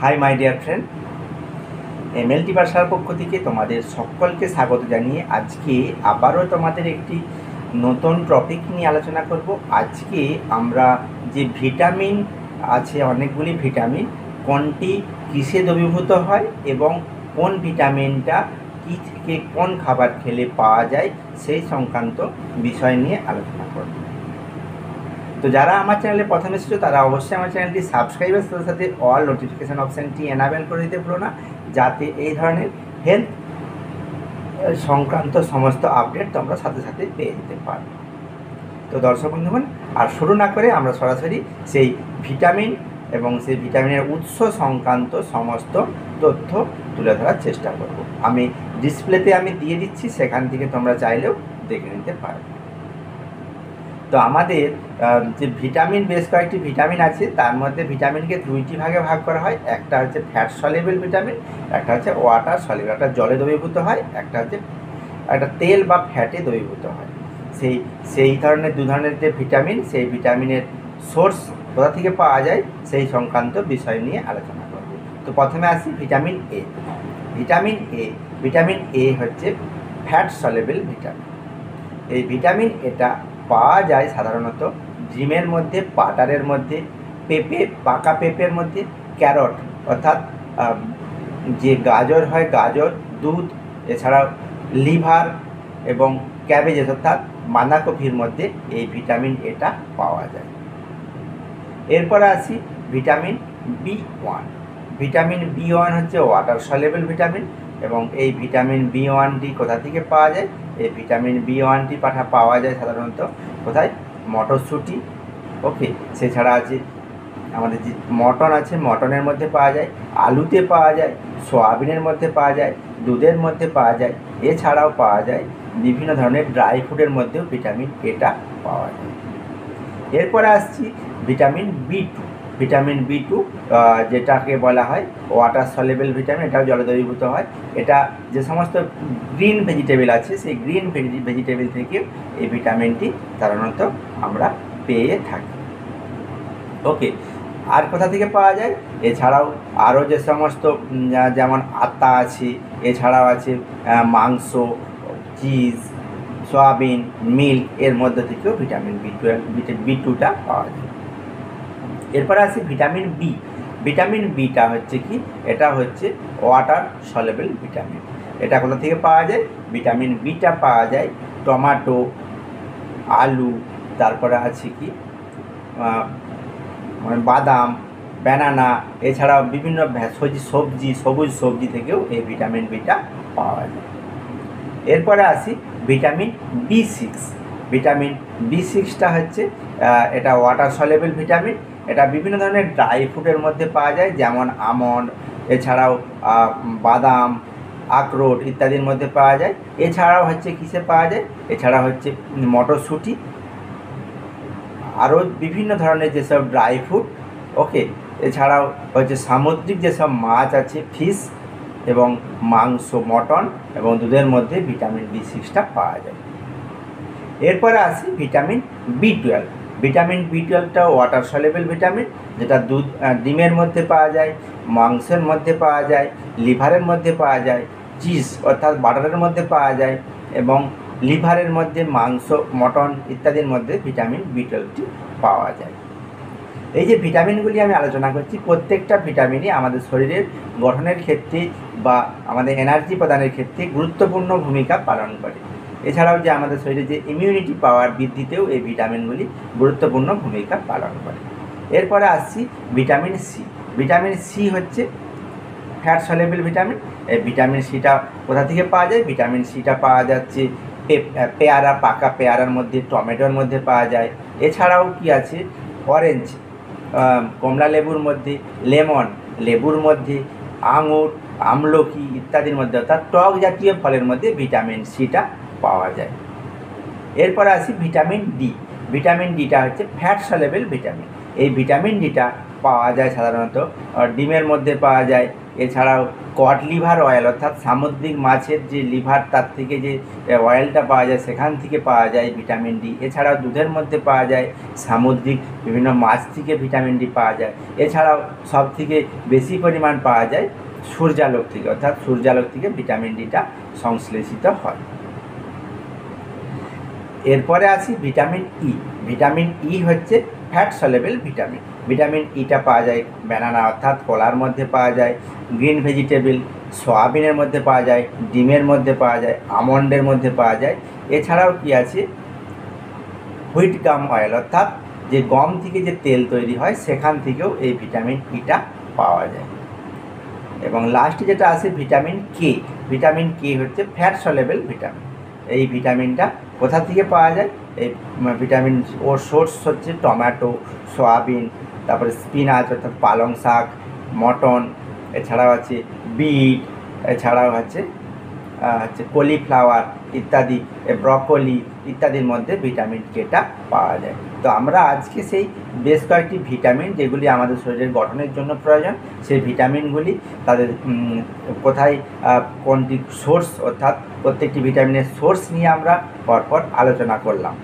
Hi my dear friend, MLT ভাষার পক্ষ থেকে তোমাদের সকলকে স্বাগত জানিয়ে আজকে আবারও তোমাদের একটি নতুন টপিক নিয়ে আলোচনা করব। আজকে আমরা যে ভিটামিন আছে, অনেকগুলি ভিটামিন, কোনটি কিসে দ্রবীভূত হয় এবং কোন ভিটামিনটা কী থেকে কোন খাবার খেলে পাওয়া যায় সেই সংক্রান্ত বিষয় নিয়ে আলোচনা করব। তো যারা আমার চ্যানেলে প্রথম এসেছো তারা অবশ্যই আমার চ্যানেলটি সাবস্ক্রাইবের সাথে সাথে অল নোটিফিকেশান অপশানটি এনাবেল করে দিতে ভুলো না, যাতে এই ধরনের হেলথ সংক্রান্ত সমস্ত আপডেট তোমরা সাথে সাথে পেয়ে যেতে পারো। তো দর্শক বন্ধুগণ, আর শুরু না করে আমরা সরাসরি সেই ভিটামিন এবং সেই ভিটামিনের উৎস সংক্রান্ত সমস্ত তথ্য তুলে ধরার চেষ্টা করব। আমি ডিসপ্লেতে দিয়ে দিচ্ছি, সেখান থেকে তোমরা চাইলেও দেখে নিতে পারো। তো আমাদের যে ভিটামিন, বেশ কয়েকটি ভিটামিন আছে, তার মধ্যে ভিটামিনকে দুইটি ভাগে ভাগ করা হয়। একটা হচ্ছে ফ্যাট সলিউবল ভিটামিন, একটা হচ্ছে ওয়াটার সলিউবল, একটা জলে দ্রবীভূত হয়, একটা হচ্ছে একটা তেল বা ফ্যাটে দ্রবীভূত হয়। সেই ধরনের দু ধরনের যে ভিটামিন, সেই ভিটামিনের সোর্স কোথা থেকে পাওয়া যায় সেই সংক্রান্ত বিষয় নিয়ে আলোচনা করব। তো প্রথমে আসি ভিটামিন এ। ভিটামিন এ হচ্ছে ফ্যাট সলিউবল ভিটামিন। এই ভিটামিন এটা পাওয়া যায় সাধারণত ডিমের মধ্যে, বাটারের মধ্যে, পেঁপে, পাকা পেঁপের মধ্যে, ক্যারট অর্থাৎ যে গাজর হয়, গাজর, দুধ, এছাড়াও লিভার এবং ক্যাবেজ অর্থাৎ বাঁধাকপির মধ্যে এই ভিটামিন এটা পাওয়া যায়। এরপরে আসি ভিটামিন বি1। ভিটামিন বি1 হচ্ছে ওয়াটার সলিউবল ভিটামিন এবং এই ভিটামিন বি1টি কোথা থেকে পাওয়া যায়? এই ভিটামিন বি1টি পাওয়া যায় সাধারণত কোথায়? মটরশুঁটি, ওকে। সেছাড়া আছে আমাদের যে মটন আছে, মটনের মধ্যে পাওয়া যায়, আলুতে পাওয়া যায়, সয়াবিনের মধ্যে পাওয়া যায়, দুধের মধ্যে পাওয়া যায়, এছাড়াও পাওয়া যায় বিভিন্ন ধরনের ড্রাই ফ্রুটের মধ্যেও ভিটামিন এটা পাওয়া যায়। এরপরে আসছি ভিটামিন বি2। ভিটামিন বি2 যেটাকে বলা হয় ওয়াটার সলিউবল ভিটামিন, এটাও জলে দ্রবীভূত হয়। এটা যে সমস্ত গ্রিন ভেজিটেবল আছে, সেই গ্রিন ভেজিটেবল থেকে এই ভিটামিনটি সাধারণত আমরা পেয়ে থাকি, ওকে। আর কোথা থেকে পাওয়া যায়? এছাড়াও আরও যে সমস্ত যেমন আতা আছে, এছাড়াও আছে মাংস, চিজ, সয়াবিন, মিল্ক, এর মধ্যে থেকেও ভিটামিন বি2টা পাওয়া যায়। এরপরে আসি ভিটামিন বি। ভিটামিন বিটা হচ্ছে কি? এটা হচ্ছে ওয়াটার সলিউবল ভিটামিন। এটা কোথা থেকে পাওয়া যায়? ভিটামিন বিটা পাওয়া যায় টমেটো, আলু, তারপরে আছে কি বাদাম, ব্যানানা, এছাড়াও বিভিন্ন সবুজ সবজি থেকেও এই ভিটামিন বিটা পাওয়া যায়। এরপরে আসি ভিটামিন বি6। ভিটামিন বি6টা হচ্ছে এটা ওয়াটার সলিউবল ভিটামিন। এটা বিভিন্ন ধরনের ড্রাই ফ্রুটের মধ্যে পাওয়া যায়, যেমন আমন্ড, এছাড়াও বাদাম, আখরোট ইত্যাদির মধ্যে পাওয়া যায়। এছাড়াও হচ্ছে কিসে পাওয়া যায়? এছাড়া হচ্ছে মটরশুঁটি, আরও বিভিন্ন ধরনের যেসব ড্রাই ফ্রুট, ওকে। এছাড়াও হচ্ছে সামুদ্রিক যেসব মাছ আছে, ফিশ, এবং মাংস, মটন এবং দুধের মধ্যে ভিটামিন বি6টা পাওয়া যায়। এরপরে আসি ভিটামিন বি12। ভিটামিন বি12টা ওয়াটার সলিউবল ভিটামিন, যেটা ডিমের মধ্যে পাওয়া যায়, মাংসের মধ্যে পাওয়া যায়, লিভারের মধ্যে পাওয়া যায়, চিজ অর্থাৎ বাটারের মধ্যে পাওয়া যায় এবং লিভারের মধ্যে, মাংস, মটন ইত্যাদির মধ্যে ভিটামিন বি12টি পাওয়া যায়। এই যে ভিটামিনগুলি আমি আলোচনা করছি, প্রত্যেকটা ভিটামিনই আমাদের শরীরের গঠনের ক্ষেত্রে বা আমাদের এনার্জি প্রদানের ক্ষেত্রে গুরুত্বপূর্ণ ভূমিকা পালন করে। এছাড়াও যে আমাদের শরীরে যে ইমিউনিটি পাওয়ার বৃদ্ধিতেও এই ভিটামিনগুলি গুরুত্বপূর্ণ ভূমিকা পালন করে। এরপরে আসছি ভিটামিন সি। ভিটামিন সি হচ্ছে ফ্যাট সলিউবল ভিটামিন। এই ভিটামিন সিটা কোথা থেকে পাওয়া যায়? ভিটামিন সিটা পাওয়া যাচ্ছে পেয়ারা, পাকা পেয়ারার মধ্যে, টমেটোর মধ্যে পাওয়া যায়। এছাড়াও কি আছে? অরেঞ্জ, কমলা লেবুর মধ্যে, লেমন, লেবুর মধ্যে, আঙুর, আমলকি ইত্যাদির মধ্যে অর্থাৎ টক জাতীয় ফলের মধ্যে ভিটামিন সিটা পাওয়া যায়। এরপর আসি ভিটামিন ডি। ভিটামিন ডিটা হচ্ছে ফ্যাট সলিউবল ভিটামিন। এই ভিটামিন ডিটা পাওয়া যায় সাধারণত ডিমের মধ্যে পাওয়া যায়, এছাড়াও কড লিভার অয়েল অর্থাৎ সামুদ্রিক মাছের যে লিভার তার থেকে যে অয়েলটা পাওয়া যায় সেখান থেকে পাওয়া যায় ভিটামিন ডি। এছাড়াও দুধের মধ্যে পাওয়া যায়, সামুদ্রিক বিভিন্ন মাছ থেকে ভিটামিন ডি পাওয়া যায়। এছাড়াও সব থেকে বেশি পরিমাণ পাওয়া যায় সূর্যালোক থেকে, অর্থাৎ সূর্যালোক থেকে ভিটামিন ডিটা সংশ্লেষিত হয়। এরপরে আসি ভিটামিন ই। ভিটামিন ই হচ্ছে ফ্যাট সলেবল ভিটামিন। ভিটামিন ইটা পাওয়া যায় ব্যানানা অর্থাৎ কলার মধ্যে পাওয়া যায়, গ্রিন ভেজিটেবল সয়াবিনের মধ্যে পাওয়া যায়, ডিমের মধ্যে পাওয়া যায়, আমন্ডের মধ্যে পাওয়া যায়। এছাড়াও কি আছে, হুইট গাম অয়েল অর্থাৎ যে গম থেকে যে তেল তৈরি হয় সেখান থেকেও এই ভিটামিন ইটা পাওয়া যায়। এবং লাস্টে যেটা আছে ভিটামিন কে। ভিটামিন কে হচ্ছে ফ্যাট সলেবল ভিটামিন। এই ভিটামিনটা কোথা থেকে পাওয়া যায়? এই ভিটামিন ওর সোর্স হচ্ছে টমেটো, সয়াবিন, তারপরে স্পিনাচ অর্থাৎ পালং শাক, মটন, এছাড়াও আছে বিট, এছাড়াও হচ্ছে কলিফ্লাওয়ার ইত্যাদি, ব্রকলি ইত্যাদির মধ্যে ভিটামিন কেটা পাওয়া যায়। তো আমরা আজকে সেই বেশ কয়েকটি ভিটামিন যেগুলি আমাদের শরীরের গঠনের জন্য প্রয়োজন, সেই ভিটামিনগুলি তাদের কোথায় কোনটি সোর্স অর্থাৎ প্রত্যেকটি ভিটামিনের সোর্স নিয়ে আমরা পরপর আলোচনা করলাম।